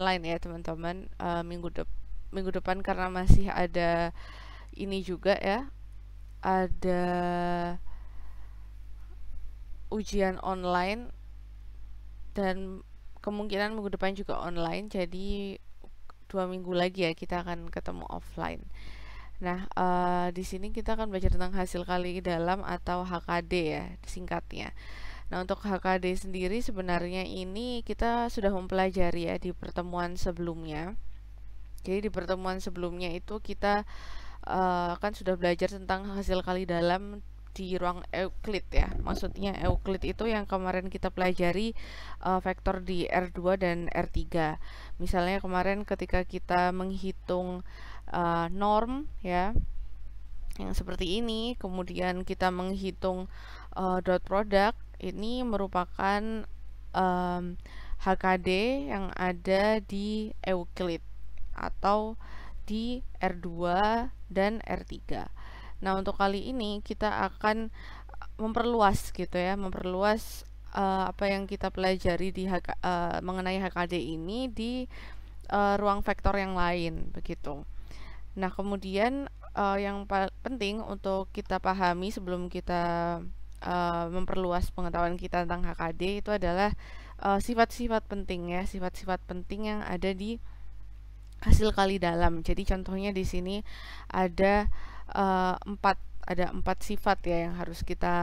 offline ya teman-teman, minggu depan karena masih ada ini juga ya, ada ujian online dan kemungkinan minggu depan juga online, jadi 2 minggu lagi ya kita akan ketemu offline. Nah, di sini kita akan belajar tentang hasil kali dalam atau HKD ya, singkatnya. Nah, untuk HKD sendiri sebenarnya ini kita sudah mempelajari ya di pertemuan sebelumnya. Jadi di pertemuan sebelumnya itu kita kan sudah belajar tentang hasil kali dalam di ruang Euclid ya. Maksudnya Euclid itu yang kemarin kita pelajari vektor di R2 dan R3. Misalnya kemarin ketika kita menghitung norm ya, yang seperti ini, kemudian kita menghitung dot product, ini merupakan HKD yang ada di Euclid atau di R2 dan R3. Nah, untuk kali ini kita akan memperluas gitu ya, memperluas apa yang kita pelajari di mengenai HKD ini di ruang vektor yang lain begitu. Nah, kemudian yang penting untuk kita pahami sebelum kita memperluas pengetahuan kita tentang HKD itu adalah sifat-sifat penting ya, sifat-sifat penting yang ada di hasil kali dalam. Jadi contohnya di sini ada empat sifat ya yang harus kita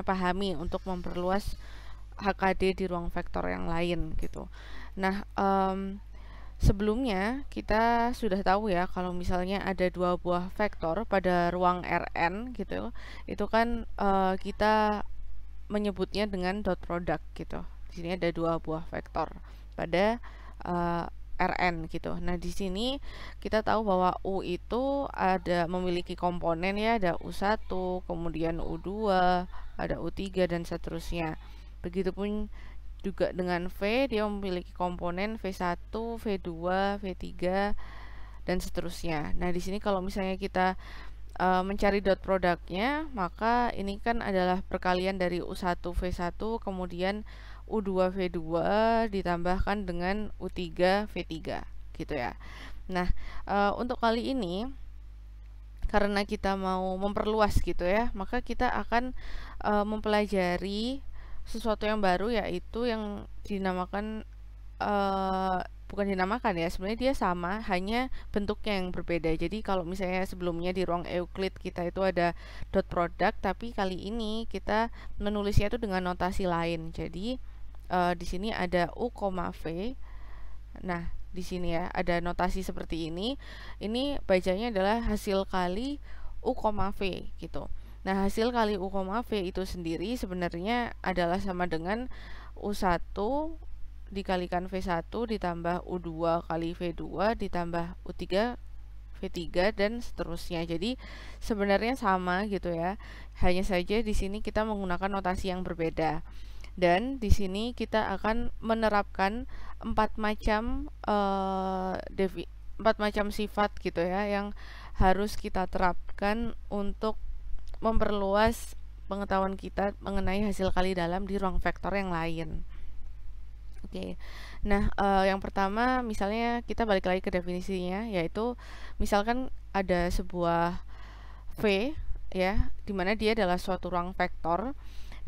pahami untuk memperluas HKD di ruang vektor yang lain gitu. Nah, sebelumnya kita sudah tahu ya kalau misalnya ada dua buah vektor pada ruang Rn gitu, itu kan kita menyebutnya dengan dot product gitu. Di sini ada dua buah vektor pada Rn gitu. Nah, di sini kita tahu bahwa U itu ada memiliki komponen ya, ada U1, kemudian U2, ada U3 dan seterusnya. Begitupun juga dengan V, dia memiliki komponen V1, V2, V3 dan seterusnya. Nah, di sini kalau misalnya kita mencari dot produknya, maka ini kan adalah perkalian dari U1 V1 kemudian U2 V2 ditambahkan dengan U3 V3 gitu ya. Nah, untuk kali ini karena kita mau memperluas gitu ya, maka kita akan mempelajari sesuatu yang baru, yaitu yang dinamakan bukan dinamakan ya, sebenarnya dia sama, hanya bentuknya yang berbeda. Jadi kalau misalnya sebelumnya di ruang Euclid kita itu ada dot product, tapi kali ini kita menulisnya itu dengan notasi lain. Jadi di sini ada U, V. Nah, di sini ya ada notasi seperti ini. Ini bacanya adalah hasil kali U, V gitu. Nah, hasil kali U, V itu sendiri sebenarnya adalah sama dengan U1 dikalikan V1 ditambah U2 kali V2 ditambah U3 V3 dan seterusnya. Jadi sebenarnya sama gitu ya. Hanya saja di sini kita menggunakan notasi yang berbeda. Dan di sini kita akan menerapkan 4 macam sifat gitu ya yang harus kita terapkan untuk memperluas pengetahuan kita mengenai hasil kali dalam di ruang vektor yang lain. Oke, nah yang pertama misalnya kita balik lagi ke definisinya, yaitu misalkan ada sebuah V ya, dimana dia adalah suatu ruang vektor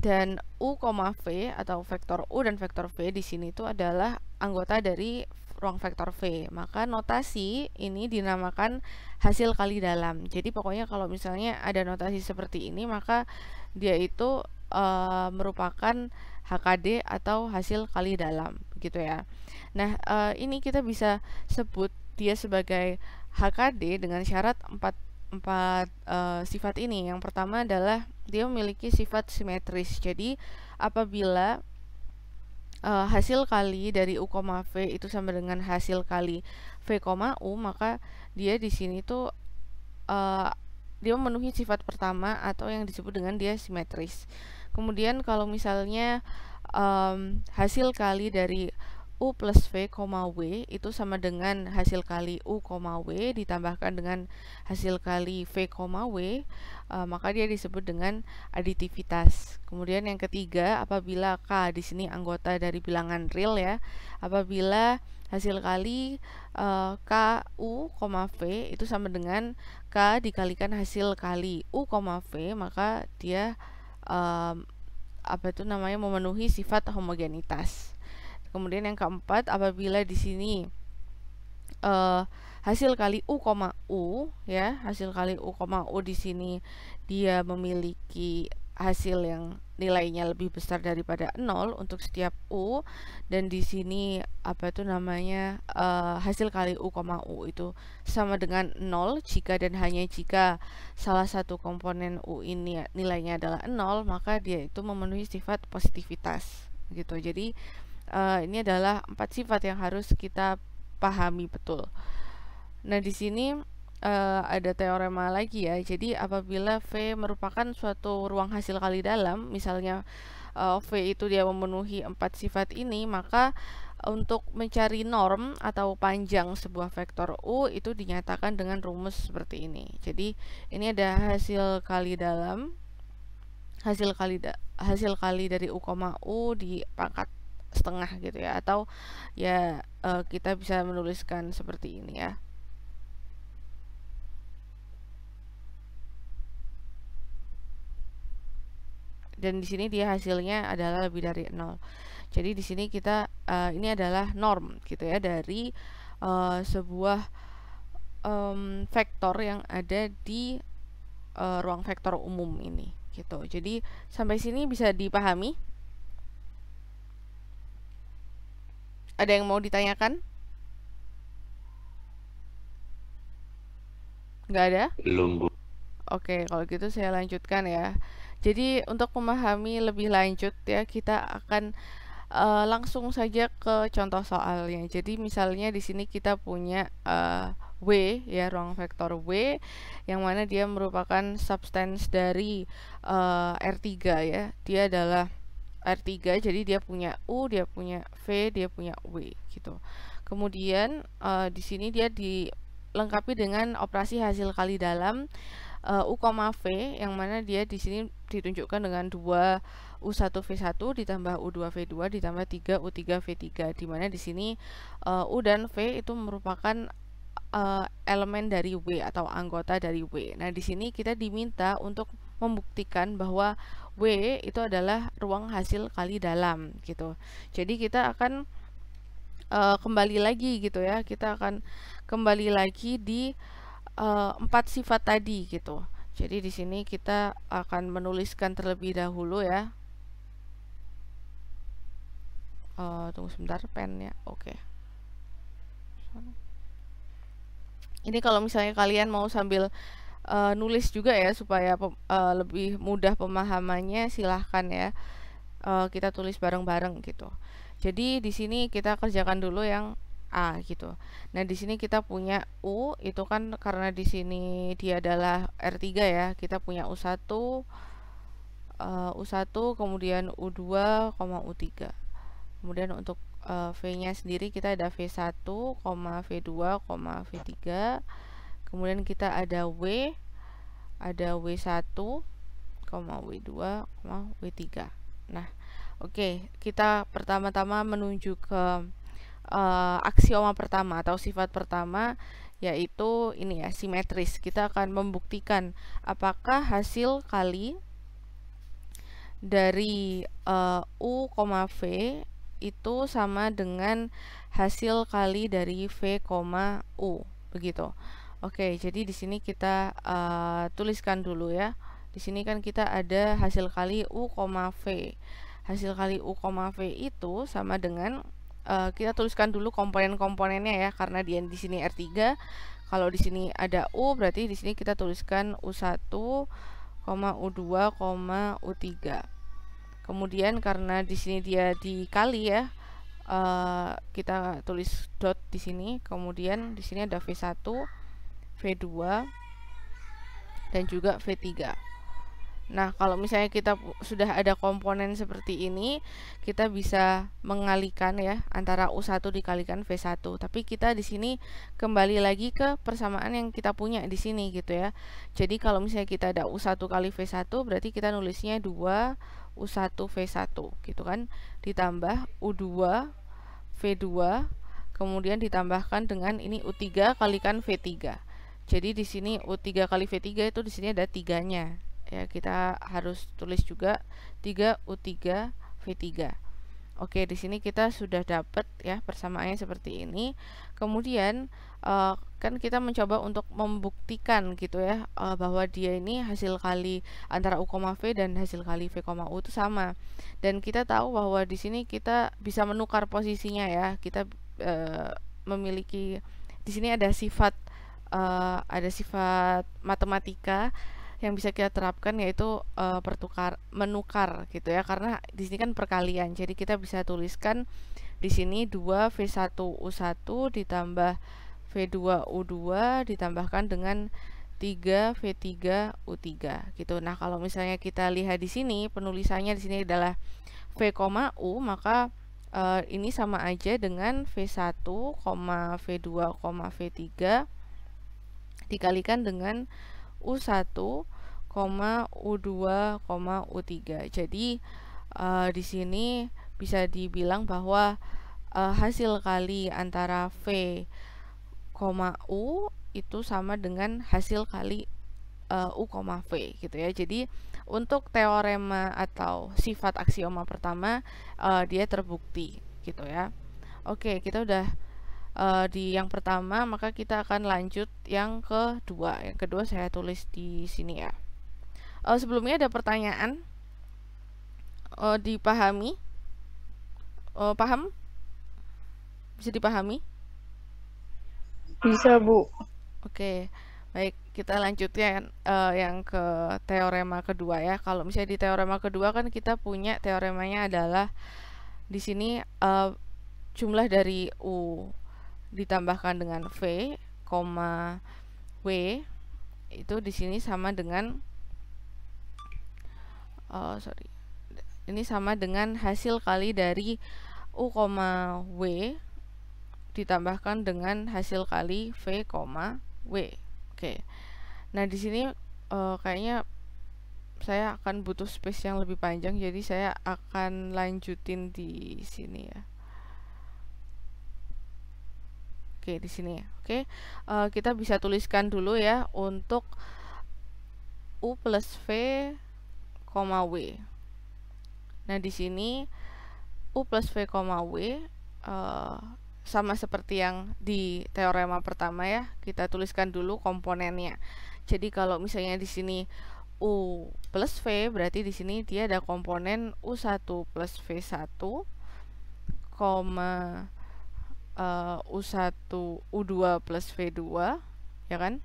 dan U, V atau vektor U dan vektor V di sini itu adalah anggota dari ruang vektor V. Maka notasi ini dinamakan hasil kali dalam. Jadi pokoknya kalau misalnya ada notasi seperti ini, maka dia itu merupakan HKD atau hasil kali dalam gitu ya. Nah, ini kita bisa sebut dia sebagai HKD dengan syarat empat sifat ini. Yang pertama adalah dia memiliki sifat simetris. Jadi apabila hasil kali dari U, V itu sama dengan hasil kali V, U, maka dia di sini tuh dia memenuhi sifat pertama atau yang disebut dengan dia simetris. Kemudian kalau misalnya hasil kali dari U plus V, W itu sama dengan hasil kali U, W ditambahkan dengan hasil kali V, W, maka dia disebut dengan aditivitas. Kemudian yang ketiga, apabila K di sini anggota dari bilangan real ya, apabila hasil kali K, U, V itu sama dengan K dikalikan hasil kali U, V, maka dia memenuhi sifat homogenitas. Kemudian yang keempat, apabila di sini hasil kali U, U ya, hasil kali U, U di sini dia memiliki hasil yang nilainya lebih besar daripada 0 untuk setiap U, dan di sini hasil kali U, U itu sama dengan 0 jika dan hanya jika salah satu komponen U ini nilainya adalah 0, maka dia itu memenuhi sifat positivitas gitu. Jadi ini adalah 4 sifat yang harus kita pahami betul. Nah, di sini ada teorema lagi ya. Jadi apabila V merupakan suatu ruang hasil kali dalam, misalnya V itu dia memenuhi 4 sifat ini, maka untuk mencari norm atau panjang sebuah vektor U itu dinyatakan dengan rumus seperti ini. Jadi ini ada hasil kali dalam, hasil kali dari U, U dipangkat setengah gitu ya, atau ya kita bisa menuliskan seperti ini ya. Dan di sini dia hasilnya adalah lebih dari 0. Jadi di sini kita ini adalah norm gitu ya dari sebuah vektor yang ada di ruang vektor umum ini gitu. Jadi sampai sini bisa dipahami? Ada yang mau ditanyakan? Nggak ada? Belum, Bu. Oke, kalau gitu saya lanjutkan ya. Jadi untuk memahami lebih lanjut ya, kita akan langsung saja ke contoh soalnya. Jadi misalnya di sini kita punya W ya, ruang vektor W yang mana dia merupakan substance dari R3 ya. Dia adalah R3, jadi dia punya U, dia punya V, dia punya W gitu. Kemudian di sini dia dilengkapi dengan operasi hasil kali dalam U, V, yang mana dia di sini ditunjukkan dengan 2 U1V1 ditambah U2V2 ditambah 3 U3V3, di mana di sini U dan V itu merupakan elemen dari W atau anggota dari W. Nah, di sini kita diminta untuk membuktikan bahwa W itu adalah ruang hasil kali dalam gitu. Jadi kita akan kembali lagi gitu ya. Kita akan kembali lagi di 4 sifat tadi gitu. Jadi di sini kita akan menuliskan terlebih dahulu ya. Tunggu sebentar pennya. Oke. Ini kalau misalnya kalian mau sambil nulis juga ya supaya lebih mudah pemahamannya, silahkan ya. Kita tulis bareng-bareng gitu. Jadi di sini kita kerjakan dulu yang A gitu. Nah, di sini kita punya U, itu kan karena di sini dia adalah R3 ya. Kita punya U1, kemudian U2, U3. Kemudian untuk V-nya sendiri kita ada V1, V2, V3. Kemudian kita ada W, ada W1, W2, W3. Nah, oke, kita pertama-tama menuju ke aksioma pertama atau sifat pertama, yaitu ini ya, simetris. Kita akan membuktikan apakah hasil kali dari U, V itu sama dengan hasil kali dari V, U, begitu. Oke, jadi di sini kita tuliskan dulu ya. Di sini kan kita ada hasil kali U, V. Hasil kali U, V itu sama dengan kita tuliskan dulu komponen-komponennya ya, karena dia di sini R3. Kalau di sini ada U, berarti di sini kita tuliskan U1, U2, U3. Kemudian karena di sini dia dikali ya, kita tulis dot di sini. Kemudian di sini ada V1, V2 dan juga V3. Nah, kalau misalnya kita sudah ada komponen seperti ini, kita bisa mengalihkan ya antara U1 dikalikan V1. Tapi kita di sini kembali lagi ke persamaan yang kita punya di sini gitu ya. Jadi kalau misalnya kita ada U1 kali V1, berarti kita nulisnya 2 U1 V1 gitu kan. Ditambah U2 V2, kemudian ditambahkan dengan ini U3 kalikan V3. Jadi di sini U3 kali V3 itu di sini ada 3-nya. Ya, kita harus tulis juga 3 U3 V3. Oke, di sini kita sudah dapat ya persamaannya seperti ini. Kemudian kan kita mencoba untuk membuktikan gitu ya bahwa dia ini hasil kali antara U, V dan hasil kali V, U itu sama. Dan kita tahu bahwa di sini kita bisa menukar posisinya ya. Kita memiliki di sini ada sifat matematika yang bisa kita terapkan, yaitu menukar gitu ya, karena di sini kan perkalian. Jadi kita bisa tuliskan di sini 2 V1 U1 ditambah V2 U2 ditambahkan dengan 3 V3 U3 gitu. Nah, kalau misalnya kita lihat di sini penulisannya di sini adalah V, U, maka ini sama aja dengan V1, V2, V3 dikalikan dengan U1, U2, U3. Jadi di sini bisa dibilang bahwa hasil kali antara V, U itu sama dengan hasil kali U, V gitu ya. Jadi untuk teorema atau sifat aksioma pertama dia terbukti gitu ya. Oke, kita udah di yang pertama, maka kita akan lanjut yang kedua. Yang kedua saya tulis di sini ya. Sebelumnya ada pertanyaan, dipahami? Paham? Bisa dipahami? Bisa, Bu. Oke, baik, kita lanjut ya yang ke teorema kedua ya. Kalau misalnya di teorema kedua kan kita punya teoremanya adalah di sini jumlah dari U ditambahkan dengan V, W itu di sini sama dengan ini sama dengan hasil kali dari U, W ditambahkan dengan hasil kali V, W. Oke. Nah, di sini kayaknya saya akan butuh space yang lebih panjang, jadi saya akan lanjutin di sini ya. Oke, di sini. Oke, kita bisa tuliskan dulu ya untuk U plus V, W. Nah, di sini U plus V, W sama seperti yang di teorema pertama ya. Kita tuliskan dulu komponennya. Jadi kalau misalnya di sini U plus V, berarti di sini dia ada komponen U1 plus V1, U1 U2 plus V2 ya kan,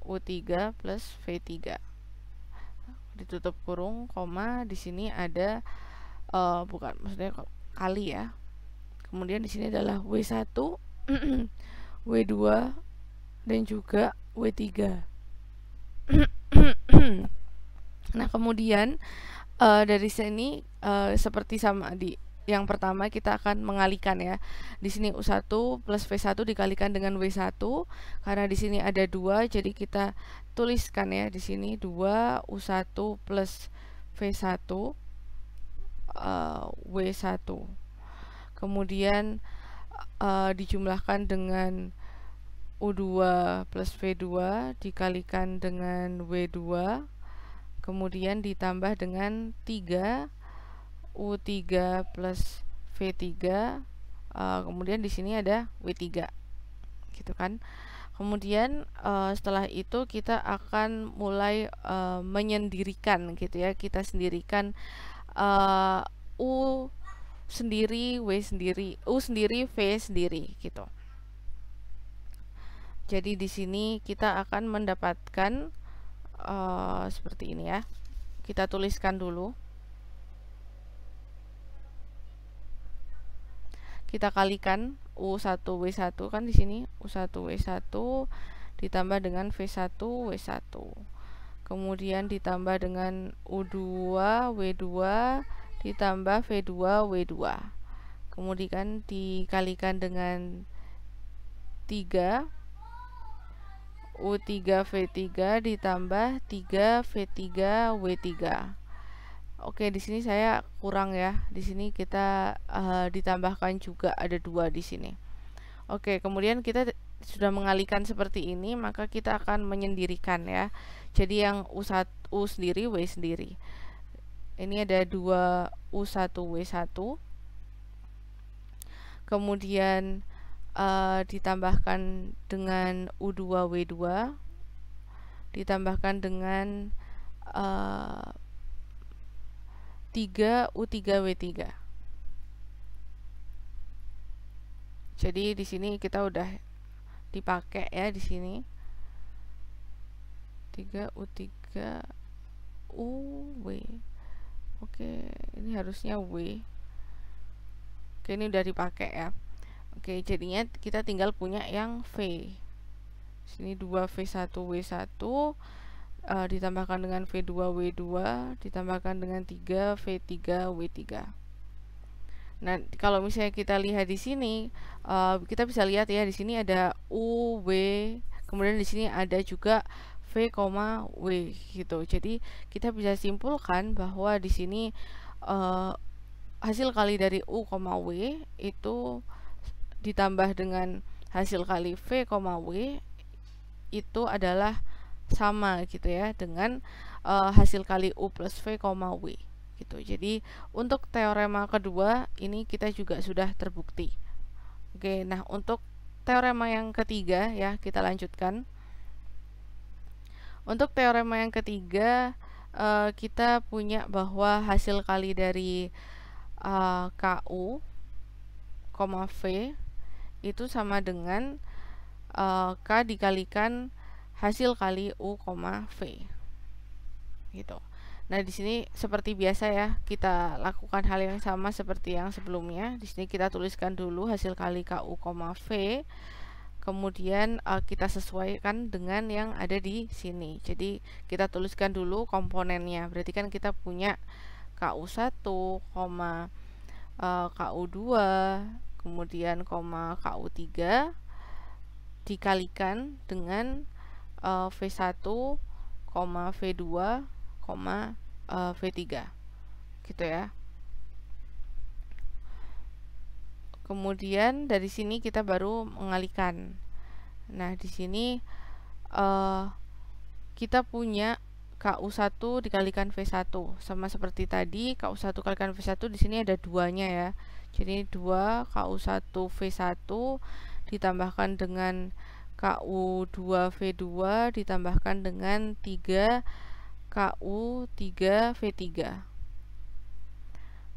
U3 plus V3 ditutup kurung, di sini ada bukan, maksudnya kali ya. Kemudian di sini adalah W1 W2 dan juga W3. Nah, kemudian dari sini seperti sama di yang pertama, kita akan mengalihkan ya. Di sini U1 plus V1 dikalikan dengan W1, karena di sini ada 2, jadi kita tuliskan ya di sini 2 U1 plus V1 W1. Kemudian dijumlahkan dengan U2 plus V2 dikalikan dengan W2, kemudian ditambah dengan 3 U3 plus V3, kemudian di sini ada W3 gitu kan. Kemudian setelah itu kita akan mulai menyendirikan gitu ya. Kita sendirikan U sendiri, W sendiri, U sendiri, V sendiri gitu. Jadi di sini kita akan mendapatkan seperti ini ya. Kita tuliskan dulu. Kita kalikan U1 W1 kan di sini U1 W1 ditambah dengan V1 W1. kemudian ditambah dengan U2 W2 ditambah V2 W2, kemudian dikalikan dengan 3 U3 V3 ditambah 3 V3 W3. Oke, di sini saya kurang ya. Di sini kita ditambahkan juga ada 2 di sini. Oke, kemudian kita sudah mengalihkan seperti ini, maka kita akan menyendirikan ya. Jadi yang U1 U sendiri, W sendiri. Ini ada 2 U1 W1. Kemudian ditambahkan dengan U2 W2, ditambahkan dengan 3 U3 W3. Jadi di sini kita udah dipakai ya di sini 3 U3 W. Oke, ini harusnya W. Oke, ini udah dipakai ya. Oke, jadinya kita tinggal punya yang V. Sini 2 V1 W1 ditambahkan dengan V2 W2 ditambahkan dengan 3 V3 W3. Nah, kalau misalnya kita lihat di sini, kita bisa lihat ya di sini ada U, W, kemudian di sini ada juga V, W gitu. Jadi kita bisa simpulkan bahwa di sini hasil kali dari U, W itu ditambah dengan hasil kali V, W itu adalah sama gitu ya dengan hasil kali U plus V, W gitu. Jadi untuk teorema kedua ini kita juga sudah terbukti. Oke, nah untuk teorema yang ketiga ya kita lanjutkan. Untuk teorema yang ketiga kita punya bahwa hasil kali dari KU, V itu sama dengan K dikalikan hasil kali U, V gitu. Nah, di sini seperti biasa ya, kita lakukan hal yang sama seperti yang sebelumnya. Di sini kita tuliskan dulu hasil kali KU, V. Kemudian kita sesuaikan dengan yang ada di sini. Jadi kita tuliskan dulu komponennya. Berarti kan kita punya KU1, KU2, kemudian KU3 dikalikan dengan V1, V2, V3 gitu ya. Kemudian dari sini kita baru mengalihkan. Nah, di sini kita punya KU1 dikalikan V1 sama seperti tadi. KU1 kalikan V1 di sini ada 2-nya ya. Jadi 2 KU1 V1 ditambahkan dengan KU2 V2 ditambahkan dengan 3 KU3 V3.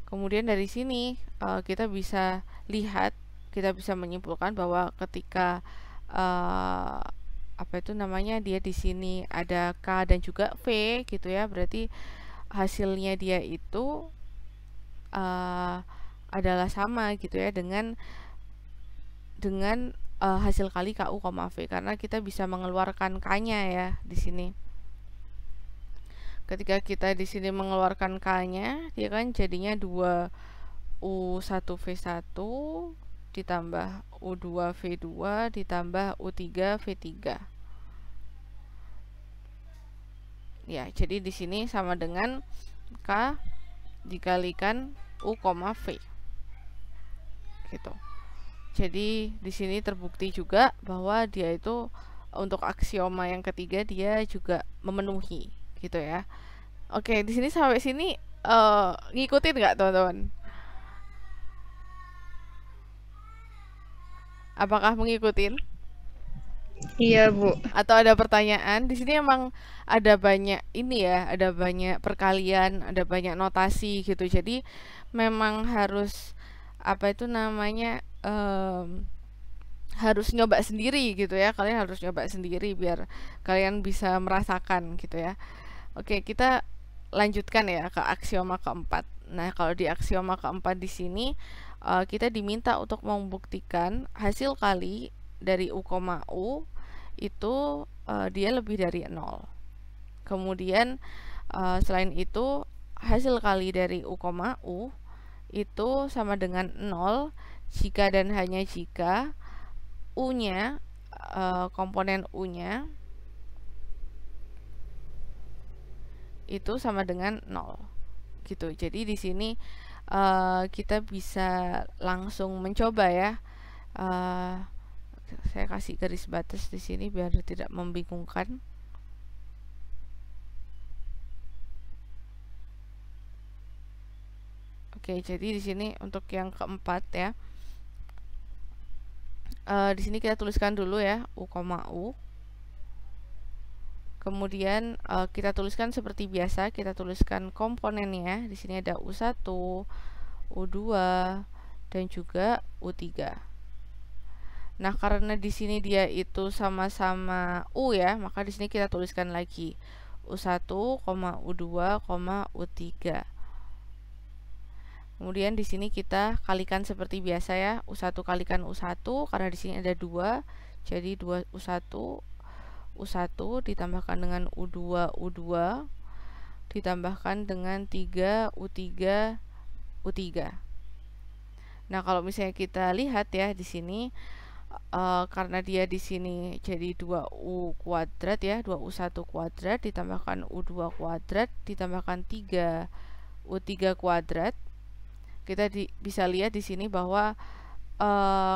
Kemudian dari sini kita bisa lihat, kita bisa menyimpulkan bahwa ketika apa itu namanya, dia di sini ada K dan juga V gitu ya, berarti hasilnya dia itu adalah sama gitu ya dengan hasil kali KU, V, karena kita bisa mengeluarkan K-nya ya di sini. Ketika kita di sini mengeluarkan K-nya, dia kan jadinya 2 U1 V1 ditambah U2 V2 ditambah U3 V3. Ya, jadi di sini sama dengan K dikalikan U, V. Gitu. Jadi di sini terbukti juga bahwa dia itu untuk aksioma yang ketiga dia juga memenuhi gitu ya. Oke, di sini sampai sini ngikutin nggak teman-teman? Apakah mengikutin? Iya, Bu. Atau ada pertanyaan? Di sini emang ada banyak ini ya, ada banyak perkalian, ada banyak notasi gitu. Jadi memang harus apa itu namanya harus nyoba sendiri gitu ya. Kalian harus nyoba sendiri biar kalian bisa merasakan gitu ya. Oke, kita lanjutkan ya ke aksioma keempat. Nah, kalau di aksioma keempat di sini kita diminta untuk membuktikan hasil kali dari U, U itu dia lebih dari 0 Kemudian selain itu hasil kali dari U, U itu sama dengan 0 jika dan hanya jika U-nya, komponen U-nya itu sama dengan 0 gitu. Jadi di sini kita bisa langsung mencoba ya. Saya kasih garis batas di sini biar tidak membingungkan. Oke, jadi di sini untuk yang keempat ya. Di sini kita tuliskan dulu ya U, U. Kemudian kita tuliskan seperti biasa, kita tuliskan komponennya. Di sini ada U1, U2, dan juga U3. Nah, karena di sini dia itu sama-sama U ya, maka di sini kita tuliskan lagi U1, U2, U3. Kemudian di sini kita kalikan seperti biasa ya, U1 kalikan U1 karena di sini ada 2. Jadi 2 U1 ditambahkan dengan U2 ditambahkan dengan 3 U3 U3. Nah, kalau misalnya kita lihat ya di sini karena dia di sini jadi 2U kuadrat ya, 2U1 kuadrat ditambahkan U2 kuadrat ditambahkan 3 U3 kuadrat. Kita bisa lihat di sini bahwa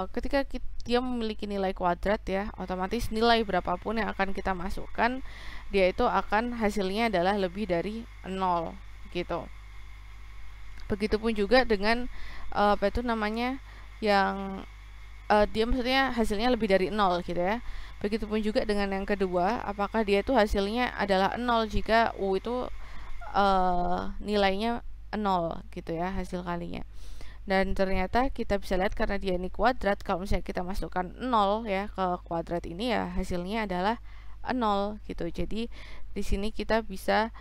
ketika dia memiliki nilai kuadrat ya, otomatis nilai berapapun yang akan kita masukkan, dia itu akan hasilnya adalah lebih dari 0 gitu. Begitupun juga dengan apa itu namanya yang dia maksudnya hasilnya lebih dari 0 gitu ya. Begitupun juga dengan yang kedua, apakah dia itu hasilnya adalah 0 jika U itu nilainya 0 gitu ya hasil kalinya. Dan ternyata kita bisa lihat karena dia ini kuadrat, kalau misalnya kita masukkan 0 ya ke kuadrat ini ya hasilnya adalah 0 gitu. Jadi di sini kita bisa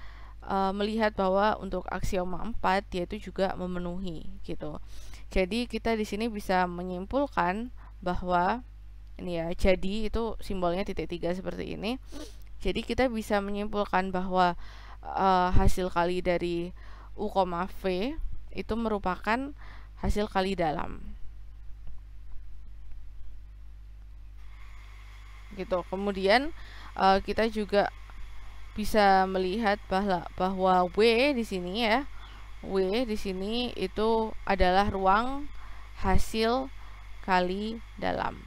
melihat bahwa untuk aksioma 4 dia itu juga memenuhi gitu. Jadi kita di sini bisa menyimpulkan bahwa ini ya, jadi itu simbolnya titik 3 seperti ini. Jadi kita bisa menyimpulkan bahwa hasil kali dari U, V itu merupakan hasil kali dalam gitu. Kemudian kita juga bisa melihat bahwa W di sini ya, W di sini itu adalah ruang hasil kali dalam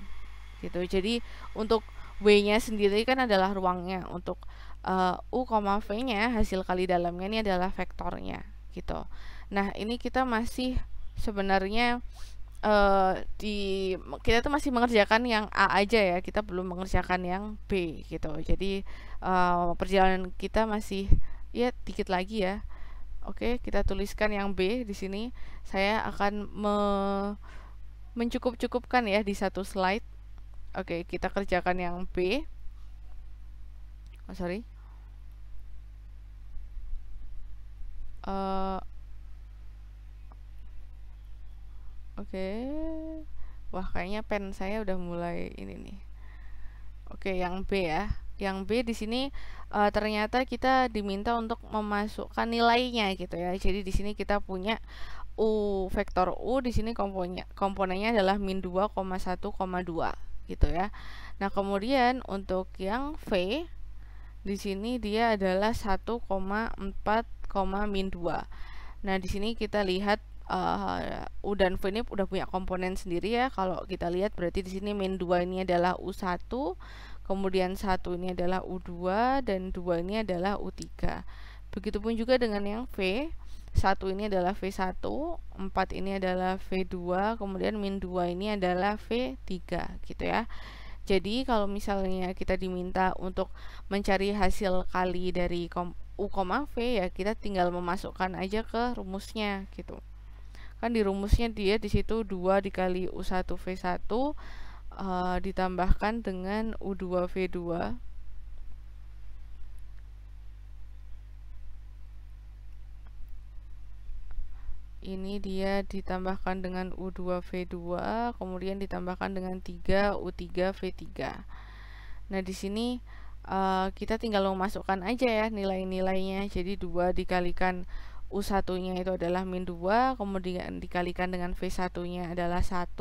gitu. Jadi untuk W-nya sendiri kan adalah ruangnya, untuk U, V-nya hasil kali dalamnya ini adalah vektornya gitu. Nah, ini kita masih sebenarnya kita tuh masih mengerjakan yang A aja ya, kita belum mengerjakan yang B gitu. Jadi perjalanan kita masih ya dikit lagi ya. Oke, kita tuliskan yang B di sini. Saya akan mencukup-cukupkan ya di satu slide. Oke, kita kerjakan yang B. Oh, sorry. Oke. Wah, kayaknya pen saya udah mulai ini nih. Oke, yang B ya. Yang B di sini ternyata kita diminta untuk memasukkan nilainya gitu ya. Jadi di sini kita punya U, vektor U di sini komponennya adalah min 2,1,2 gitu ya. Nah, kemudian untuk yang V di sini dia adalah 1,4, min 2. Nah, di sini kita lihat U dan V ini udah punya komponen sendiri ya. Kalau kita lihat berarti di sini min 2 ini adalah U1, kemudian 1 ini adalah U2 dan 2 ini adalah U3. Begitupun juga dengan yang V, 1 ini adalah V1, 4 ini adalah V2, kemudian min 2 ini adalah V3 gitu ya. Jadi kalau misalnya kita diminta untuk mencari hasil kali dari U, V ya kita tinggal memasukkan aja ke rumusnya gitu. Kan di rumusnya dia di situ 2 dikali U1 V1 ditambahkan dengan U2 V2 ini dia ditambahkan dengan U2 V2 kemudian ditambahkan dengan 3 U3 V3. Nah, di sini kita tinggal memasukkan aja ya nilai-nilainya. Jadi 2 dikalikan U1-nya itu adalah min 2, kemudian dikalikan dengan V1-nya adalah 1,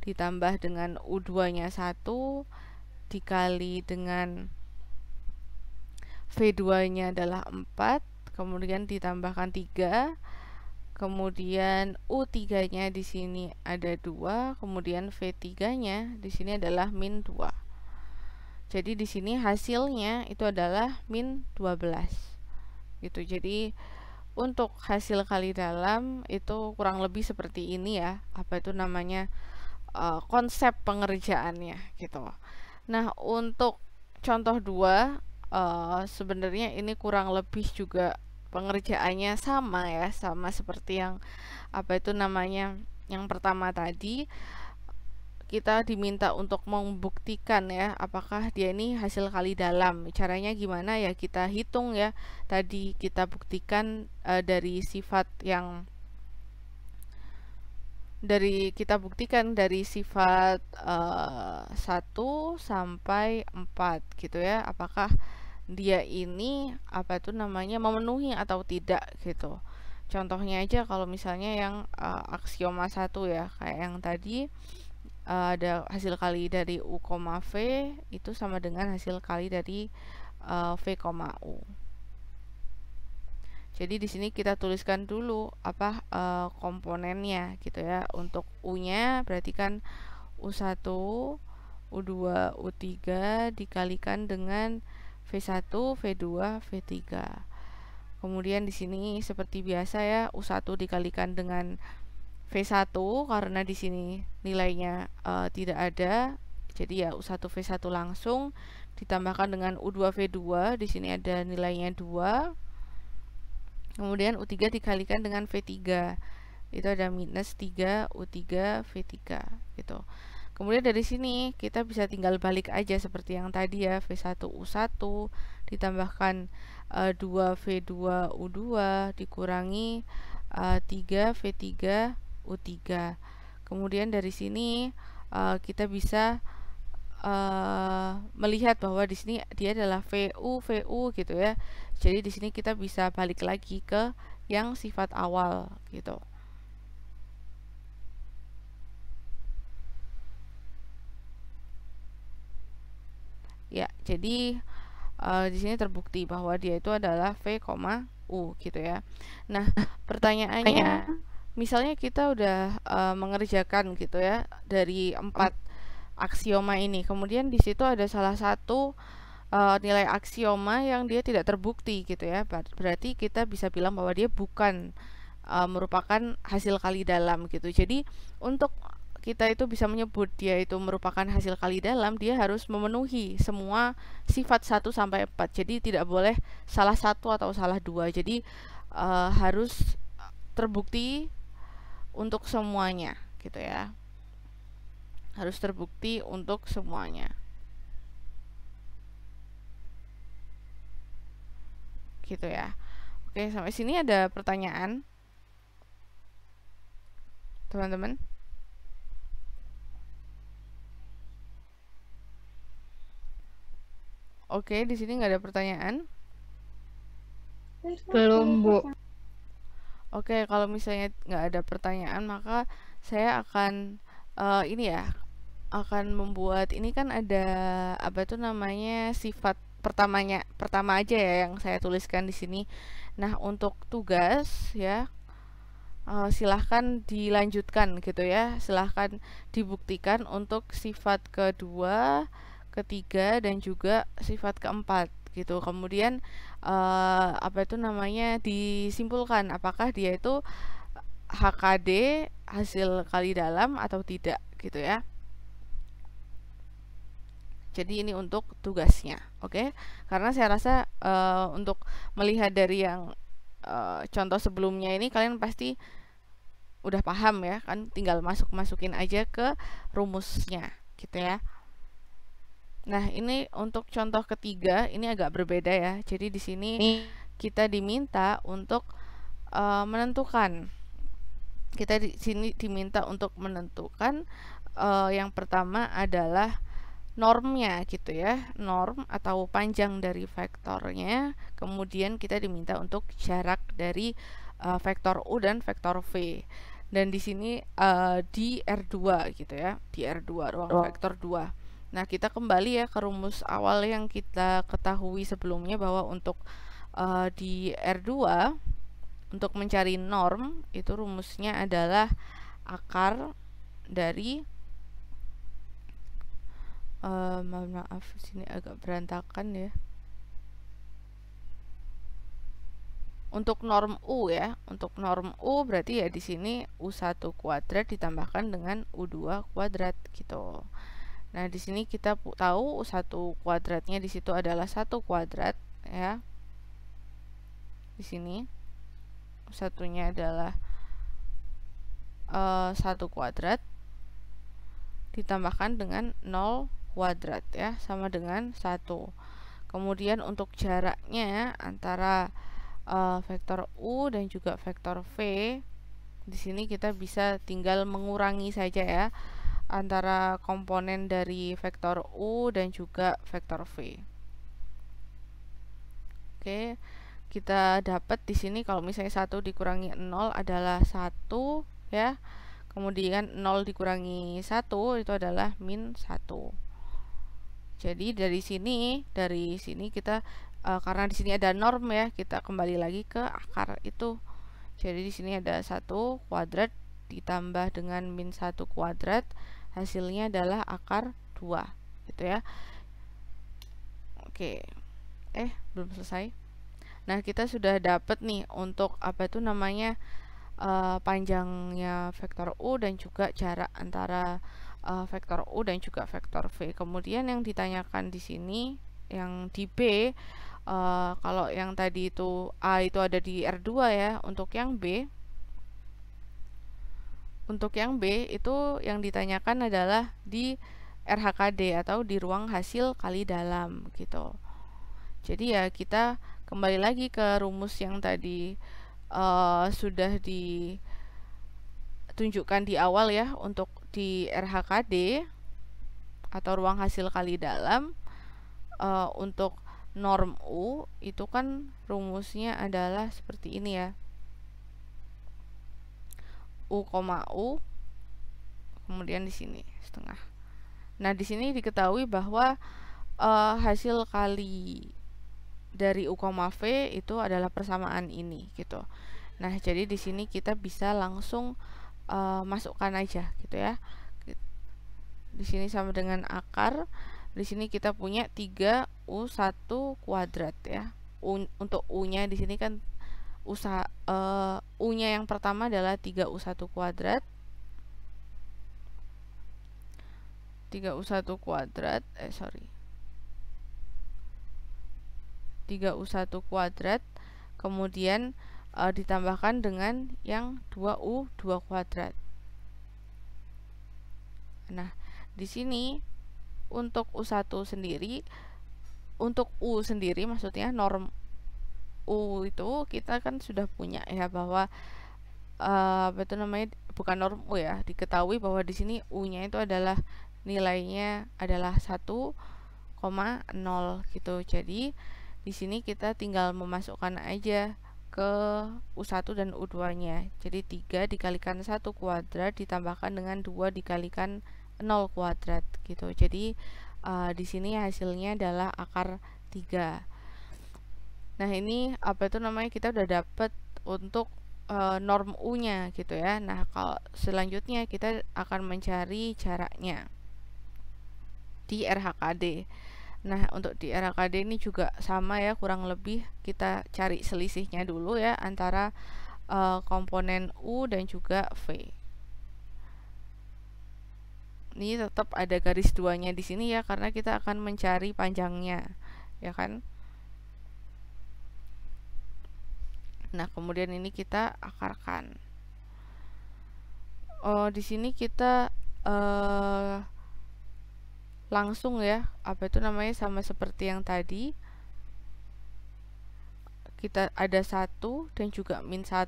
ditambah dengan U2-nya 1, dikali dengan V2-nya adalah 4, kemudian ditambahkan 3, kemudian U3-nya di sini ada 2, kemudian V3-nya di sini adalah min 2. Jadi di sini hasilnya itu adalah min 12. Gitu. Jadi untuk hasil kali dalam itu kurang lebih seperti ini ya. Apa itu namanya? Konsep pengerjaannya gitu. Nah, untuk contoh 2 sebenarnya ini kurang lebih juga pengerjaannya sama ya, sama seperti yang apa itu namanya yang pertama tadi. Kita diminta untuk membuktikan ya apakah dia ini hasil kali dalam. Caranya gimana ya, kita hitung ya. Tadi kita buktikan dari sifat yang dari sifat 1 sampai 4 gitu ya, apakah dia ini apa itu namanya memenuhi atau tidak gitu. Contohnya aja kalau misalnya yang aksioma 1 ya, kayak yang tadi ada hasil kali dari U, V itu sama dengan hasil kali dari V, U. Jadi di sini kita tuliskan dulu apa komponennya gitu ya. Untuk U-nya berarti kan U1, U2, U3 dikalikan dengan V1, V2, V3. Kemudian di sini seperti biasa ya, U1 dikalikan dengan V1 karena di sini nilainya tidak ada. Jadi ya U1 V1 langsung ditambahkan dengan U2 V2, di sini ada nilainya 2. Kemudian U3 dikalikan dengan V3. Itu ada minus 3 U3 V3 gitu. Kemudian dari sini kita bisa tinggal balik aja seperti yang tadi ya, V1 U1 ditambahkan 2 V2 U2 dikurangi 3 V3 U3. Kemudian dari sini kita bisa melihat bahwa di sini dia adalah VU gitu ya. Jadi di sini kita bisa balik lagi ke yang sifat awal gitu. Ya, jadi di sini terbukti bahwa dia itu adalah V, U gitu ya. Nah, pertanyaannya misalnya kita udah mengerjakan gitu ya dari 4 aksioma ini, kemudian di situ ada salah satu nilai aksioma yang dia tidak terbukti gitu ya, berarti kita bisa bilang bahwa dia bukan merupakan hasil kali dalam gitu. Jadi untuk kita itu bisa menyebut dia itu merupakan hasil kali dalam, dia harus memenuhi semua sifat 1 sampai 4. Jadi tidak boleh salah satu atau salah 2. Jadi harus terbukti untuk semuanya gitu ya. Harus terbukti untuk semuanya. Gitu ya. Oke, sampai sini ada pertanyaan? Teman-teman? Oke, di sini nggak ada pertanyaan? Belum, Bu. Oke, kalau misalnya nggak ada pertanyaan, maka saya akan ini ya, akan membuat ini kan ada apa itu namanya sifat pertama aja ya yang saya tuliskan di sini. Nah, untuk tugas ya silahkan dilanjutkan gitu ya, silahkan dibuktikan untuk sifat kedua, ketiga, dan juga sifat keempat gitu. Kemudian apa itu namanya disimpulkan apakah dia itu HKD hasil kali dalam atau tidak gitu ya. Jadi ini untuk tugasnya, oke? Karena saya rasa untuk melihat dari yang contoh sebelumnya ini kalian pasti udah paham ya kan, tinggal masukin aja ke rumusnya gitu ya. Nah, ini untuk contoh ketiga ini agak berbeda ya. Jadi di sini kita diminta untuk menentukan. Kita di sini diminta untuk menentukan yang pertama adalah normnya gitu ya, norm atau panjang dari vektornya, kemudian kita diminta untuk jarak dari vektor U dan vektor V. Dan di sini di R2 gitu ya, di R2 ruang vektor 2. Nah, kita kembali ya ke rumus awal yang kita ketahui sebelumnya, bahwa untuk di R2 untuk mencari norm itu rumusnya adalah akar dari maaf sini agak berantakan ya. Untuk norm U ya, untuk norm U berarti ya di sini U1 kuadrat ditambahkan dengan U2 kuadrat gitu. Nah, di sini kita tahu U1 kuadratnya di situ adalah 1 kuadrat ya. Di sini U1-nya adalah 1 kuadrat ditambahkan dengan 0 kuadrat ya, sama dengan 1. Kemudian untuk jaraknya antara vektor U dan juga vektor V, di sini kita bisa tinggal mengurangi saja ya antara komponen dari vektor U dan juga vektor V. Oke, kita dapat di sini kalau misalnya 1 dikurangi 0 adalah 1 ya. Kemudian 0 dikurangi 1 itu adalah min 1. Jadi dari sini kita karena di sini ada norm ya, kita kembali lagi ke akar itu. Jadi di sini ada 1 kuadrat ditambah dengan min 1 kuadrat, hasilnya adalah akar 2 gitu ya. Oke. Belum selesai. Nah, kita sudah dapat nih untuk apa itu namanya panjangnya vektor U dan juga jarak antara vektor U dan juga vektor V. Kemudian yang ditanyakan di sini yang di B, kalau yang tadi itu A itu ada di R2 ya, untuk yang B itu yang ditanyakan adalah di RHKD atau di ruang hasil kali dalam gitu. Jadi ya kita kembali lagi ke rumus yang tadi sudah ditunjukkan di awal ya, untuk di RHKD atau ruang hasil kali dalam. Untuk norm U itu kan rumusnya adalah seperti ini ya, U, U, kemudian di sini setengah. Nah, di sini diketahui bahwa hasil kali dari U, V itu adalah persamaan ini gitu. Nah, jadi di sini kita bisa langsung masukkan aja gitu ya. Di sini sama dengan akar. Di sini kita punya 3U1 kuadrat ya. Untuk U-nya di sini kan U-nya yang pertama adalah 3U1 kuadrat. 3U1 kuadrat 3U1 kuadrat, kemudian ditambahkan dengan yang 2U2 kuadrat. Nah, di sini untuk U1 sendiri, untuk U sendiri maksudnya norm U itu kita kan sudah punya ya, bahwa apa itu namanya, bukan norm U ya, diketahui bahwa di sini U-nya itu adalah nilainya adalah 1,0 gitu. Jadi di sini kita tinggal memasukkan aja ke U1 dan U2-nya. Jadi 3 dikalikan 1 kuadrat ditambahkan dengan 2 dikalikan 0 kuadrat gitu. Jadi di sini hasilnya adalah akar 3. Nah, ini apa itu namanya, kita udah dapat untuk norm U-nya gitu ya. Nah, kalau selanjutnya kita akan mencari jaraknya di RHKD. Nah, untuk di RHKD ini juga sama ya, kurang lebih kita cari selisihnya dulu ya antara komponen U dan juga V. Ini tetap ada garis duanya di sini ya, karena kita akan mencari panjangnya, ya kan? Nah, kemudian ini kita akarkan. Di sini kita langsung ya, apa itu namanya, sama seperti yang tadi. Kita ada 1 dan juga min 1,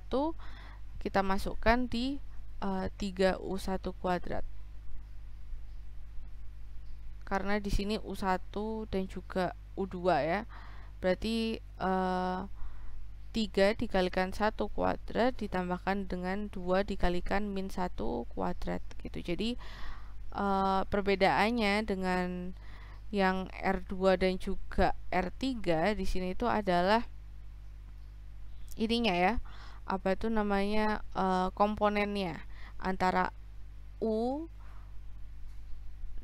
kita masukkan di 3U1 kuadrat. karena di sini U1 dan juga U2 ya. Berarti 3 dikalikan 1 kuadrat ditambahkan dengan 2 dikalikan min 1 kuadrat gitu. Jadi perbedaannya dengan yang R2 dan juga R3 di sini itu adalah ininya ya, apa itu namanya, komponennya antara U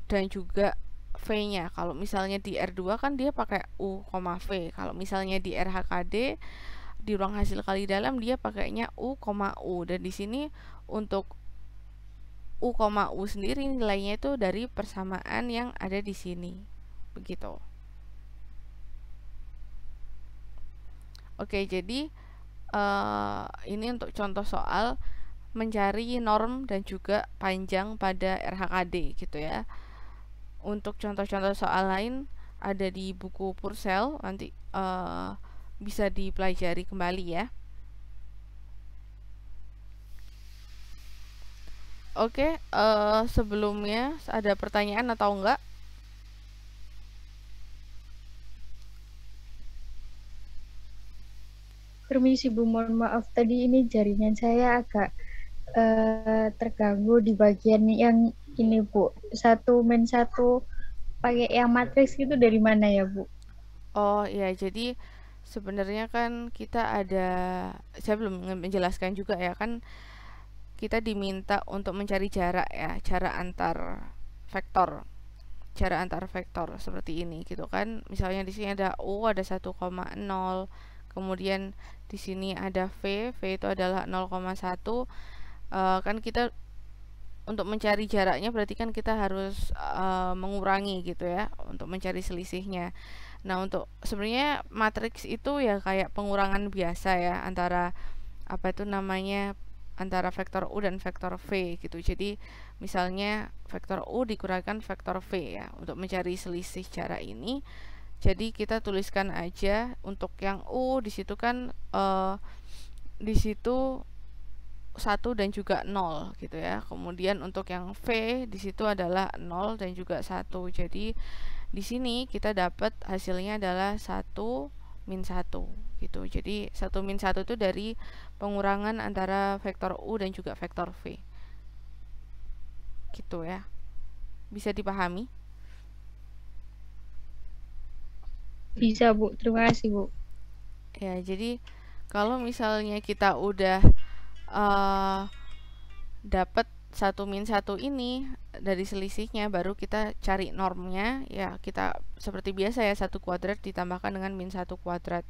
dan juga V-nya. Kalau misalnya di R2 kan dia pakai U, V. Kalau misalnya di RHKD di ruang hasil kali dalam dia pakainya U, U. Dan di sini untuk U, U sendiri nilainya itu dari persamaan yang ada di sini. Begitu. Oke, jadi ini untuk contoh soal mencari norm dan juga panjang pada RHKD gitu ya. Untuk contoh-contoh soal lain ada di buku Purcell, nanti bisa dipelajari kembali ya. Oke, sebelumnya ada pertanyaan atau enggak? Permisi Bu, mohon maaf tadi ini jaringan saya agak terganggu di bagian yang ini Bu. 1-1 pakai yang matriks itu dari mana ya Bu? Oh iya, jadi sebenarnya kan kita ada, saya belum menjelaskan juga ya, kan kita diminta untuk mencari jarak ya, jarak antar vektor seperti ini gitu kan. Misalnya di sini ada U ada 1,0, kemudian di sini ada V itu adalah 0,1. Kan kita untuk mencari jaraknya berarti kan kita harus mengurangi gitu ya untuk mencari selisihnya. Nah, untuk sebenarnya matriks itu ya kayak pengurangan biasa ya antara apa itu namanya, antara vektor U dan vektor V gitu. Jadi misalnya vektor U dikurangkan vektor V ya untuk mencari selisih jarak ini. Jadi kita tuliskan aja untuk yang U di situ kan di situ 1 dan juga 0 gitu ya. Kemudian untuk yang V di situ adalah 0 dan juga 1. Jadi di sini kita dapat hasilnya adalah 1 min 1 gitu. Jadi 1 min 1 itu dari pengurangan antara vektor U dan juga vektor V. Gitu ya. Bisa dipahami? Bisa Bu, terima kasih Bu. Ya, jadi kalau misalnya kita udah dapat 1 min 1 ini dari selisihnya, baru kita cari normnya ya. Kita seperti biasa ya, 1 kuadrat ditambahkan dengan min 1 kuadrat,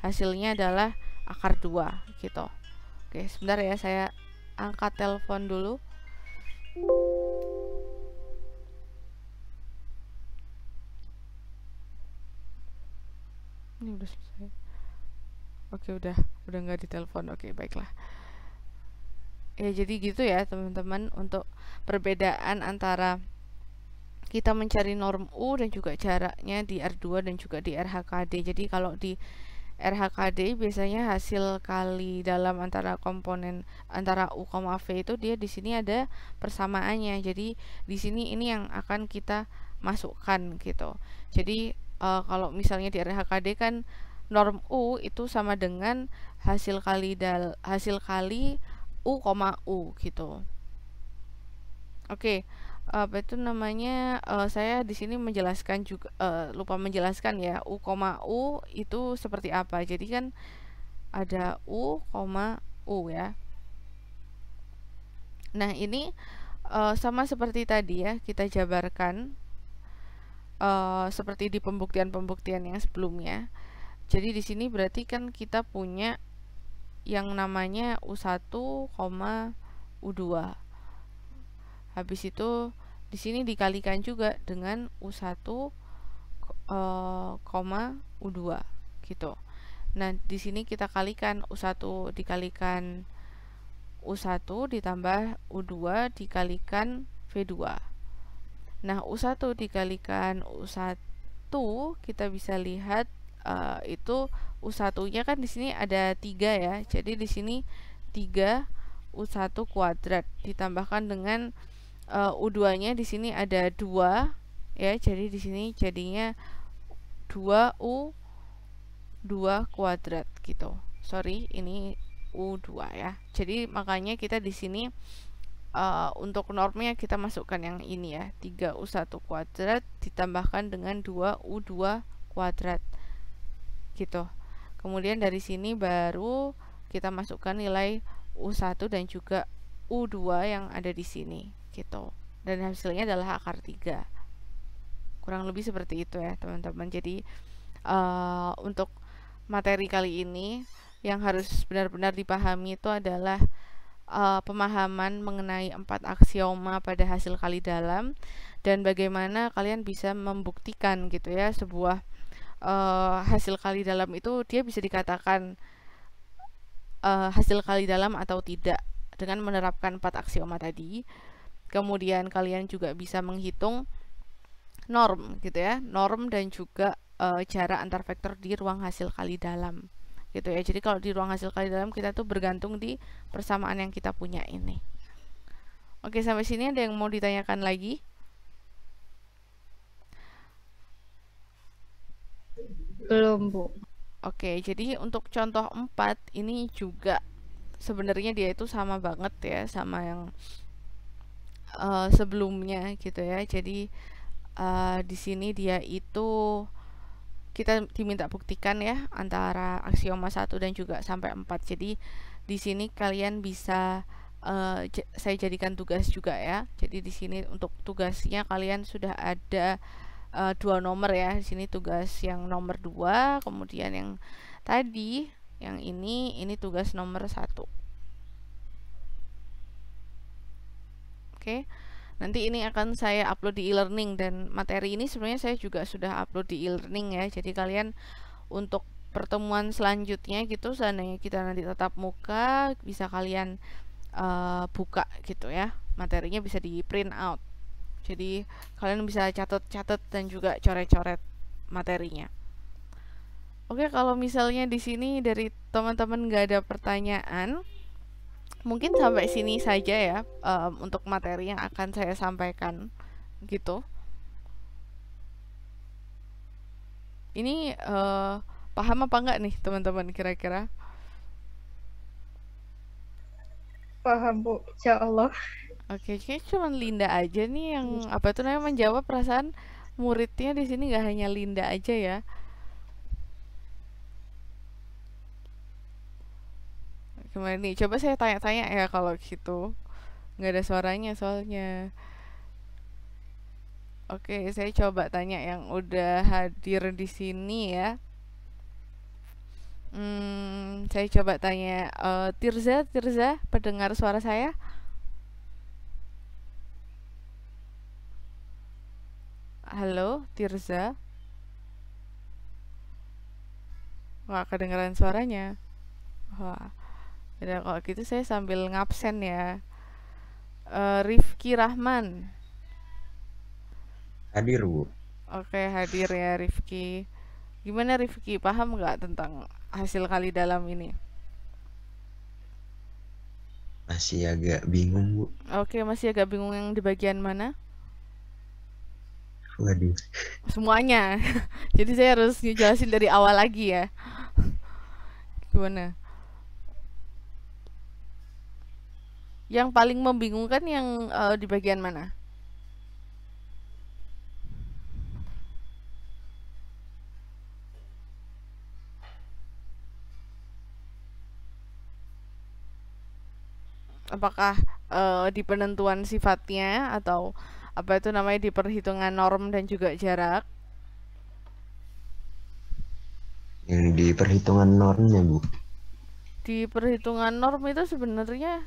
hasilnya adalah akar 2 gitu. Oke, sebentar ya, saya angkat telepon dulu. Ini udah selesai. Oke, udah nggak ditelepon. Oke, baiklah. Ya, jadi gitu ya teman-teman untuk perbedaan antara kita mencari norm U dan juga jaraknya di R2 dan juga di RHKD. Jadi kalau di RHKD biasanya hasil kali dalam antara komponen antara U, V itu dia di sini ada persamaannya. Jadi di sini ini yang akan kita masukkan gitu. Jadi kalau misalnya di RHKD kan norm U itu sama dengan hasil kali U, U gitu. Oke, apa itu namanya? Saya di sini menjelaskan juga, lupa menjelaskan ya, U, U itu seperti apa. Jadi kan ada U, U ya. Nah, ini sama seperti tadi ya, kita jabarkan seperti di pembuktian-pembuktian yang sebelumnya. Jadi di sini berarti kan kita punya yang namanya U1, U2. Habis itu di sini dikalikan juga dengan U1, U2 gitu. Nah, di sini kita kalikan U1 dikalikan U1 ditambah U2 dikalikan V2. Nah, U1 dikalikan U1 kita bisa lihat itu U1-nya kan di sini ada 3 ya. Jadi di sini 3 U1 kuadrat ditambahkan dengan U2-nya di sini ada 2 ya. Jadi di sini jadinya 2U 2 kuadrat gitu. Sorry, ini U2 ya. Jadi makanya kita di sini untuk normnya kita masukkan yang ini ya, 3U1 kuadrat ditambahkan dengan 2U2 kuadrat gitu. Kemudian dari sini baru kita masukkan nilai U1 dan juga U2 yang ada di sini gitu. Dan hasilnya adalah akar 3. Kurang lebih seperti itu ya teman-teman. Jadi untuk materi kali ini yang harus benar-benar dipahami itu adalah pemahaman mengenai 4 aksioma pada hasil kali dalam dan bagaimana kalian bisa membuktikan gitu ya sebuah hasil kali dalam itu dia bisa dikatakan hasil kali dalam atau tidak dengan menerapkan 4 aksioma tadi. Kemudian kalian juga bisa menghitung norm gitu ya, norm dan juga jarak antar vektor di ruang hasil kali dalam gitu ya. Jadi kalau di ruang hasil kali dalam kita tuh bergantung di persamaan yang kita punya ini. Oke, sampai sini ada yang mau ditanyakan lagi? Belum, Bu. Oke, jadi untuk contoh 4 ini juga sebenarnya dia itu sama banget ya sama yang sebelumnya gitu ya. Jadi di sini dia itu kita diminta buktikan ya antara aksioma 1 dan juga sampai 4. Jadi di sini kalian bisa saya jadikan tugas juga ya. Jadi di sini untuk tugasnya kalian sudah ada 2 nomor ya. Di sini tugas yang nomor 2, kemudian yang tadi yang ini tugas nomor 1. Oke. Nanti ini akan saya upload di e-learning dan materi ini sebenarnya saya juga sudah upload di e-learning ya. Jadi kalian untuk pertemuan selanjutnya gitu, seandainya kita nanti tatap muka, bisa kalian buka gitu ya. Materinya bisa di print out. Jadi kalian bisa catat-catat dan juga coret-coret materinya. Oke, kalau misalnya di sini dari teman-teman nggak ada pertanyaan, mungkin sampai sini saja ya untuk materi yang akan saya sampaikan gitu. Ini paham apa enggak nih teman-teman kira-kira? Paham, Bu. Insya Allah. Oke, kayak cuma Linda aja nih yang apa itu namanya menjawab, perasaan muridnya di sini nggak hanya Linda aja ya. Gimana nih? Coba saya tanya-tanya ya kalau gitu. Nggak ada suaranya soalnya. Oke, saya coba tanya yang udah hadir di sini ya. Saya coba tanya Tirza, pendengar suara saya? Halo, Tirza? Nggak kedengeran suaranya. Wah, ya kalau gitu saya sambil ngabsen ya. Rifki Rahman. Hadir, Bu. Oke, hadir ya Rifki. Gimana Rifki, paham nggak tentang hasil kali dalam ini? Masih agak bingung, Bu. Oke, masih agak bingung yang di bagian mana? Waduh. Semuanya. Jadi saya harus ngejelasin dari awal lagi ya. Gimana? Yang paling membingungkan yang di bagian mana? Apakah di penentuan sifatnya atau apa itu namanya di perhitungan norm dan juga jarak? Yang di perhitungan normnya, Bu. Di perhitungan norm itu sebenarnya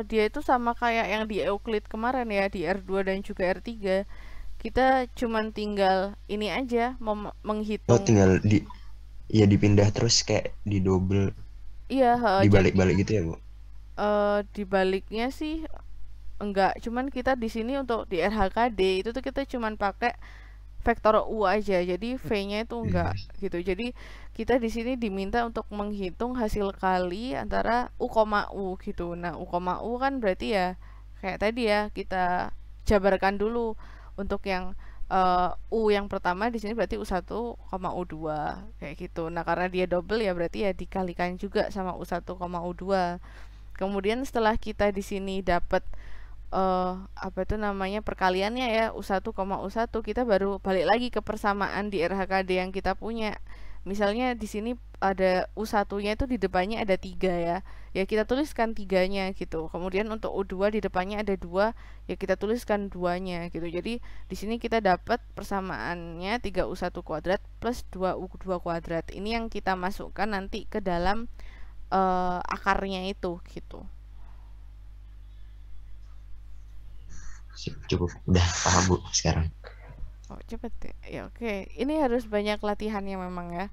dia itu sama kayak yang di Euclid kemarin ya, di R2 dan juga R3. Kita cuman tinggal ini aja menghitung. Tinggal dipindah terus kayak di double. Iya, dibalik-balik gitu ya, Bu. Dibaliknya sih enggak, cuman kita di sini untuk di RHKD itu tuh kita cuman pakai vektor U aja, jadi V-nya itu enggak gitu. Jadi kita di sini diminta untuk menghitung hasil kali antara U, U gitu. Nah, U, U kan berarti ya kayak tadi ya, kita jabarkan dulu untuk yang U yang pertama di sini berarti U1, U2 kayak gitu. Nah, karena dia double ya berarti ya dikalikan juga sama U1, U2. Kemudian setelah kita di sini dapat apa itu namanya perkaliannya ya U1, U1, kita baru balik lagi ke persamaan di RHKD yang kita punya. Misalnya di sini ada U1-nya itu di depannya ada 3 ya. Ya kita tuliskan 3-nya gitu. Kemudian untuk U2 di depannya ada 2, ya kita tuliskan 2-nya gitu. Jadi di sini kita dapat persamaannya 3U1 kuadrat plus 2U2 kuadrat. Ini yang kita masukkan nanti ke dalam akarnya itu gitu. Sip, cukup. Udah paham Bu sekarang. Oh, cepet ya. Ya oke. Ini harus banyak latihannya memang ya.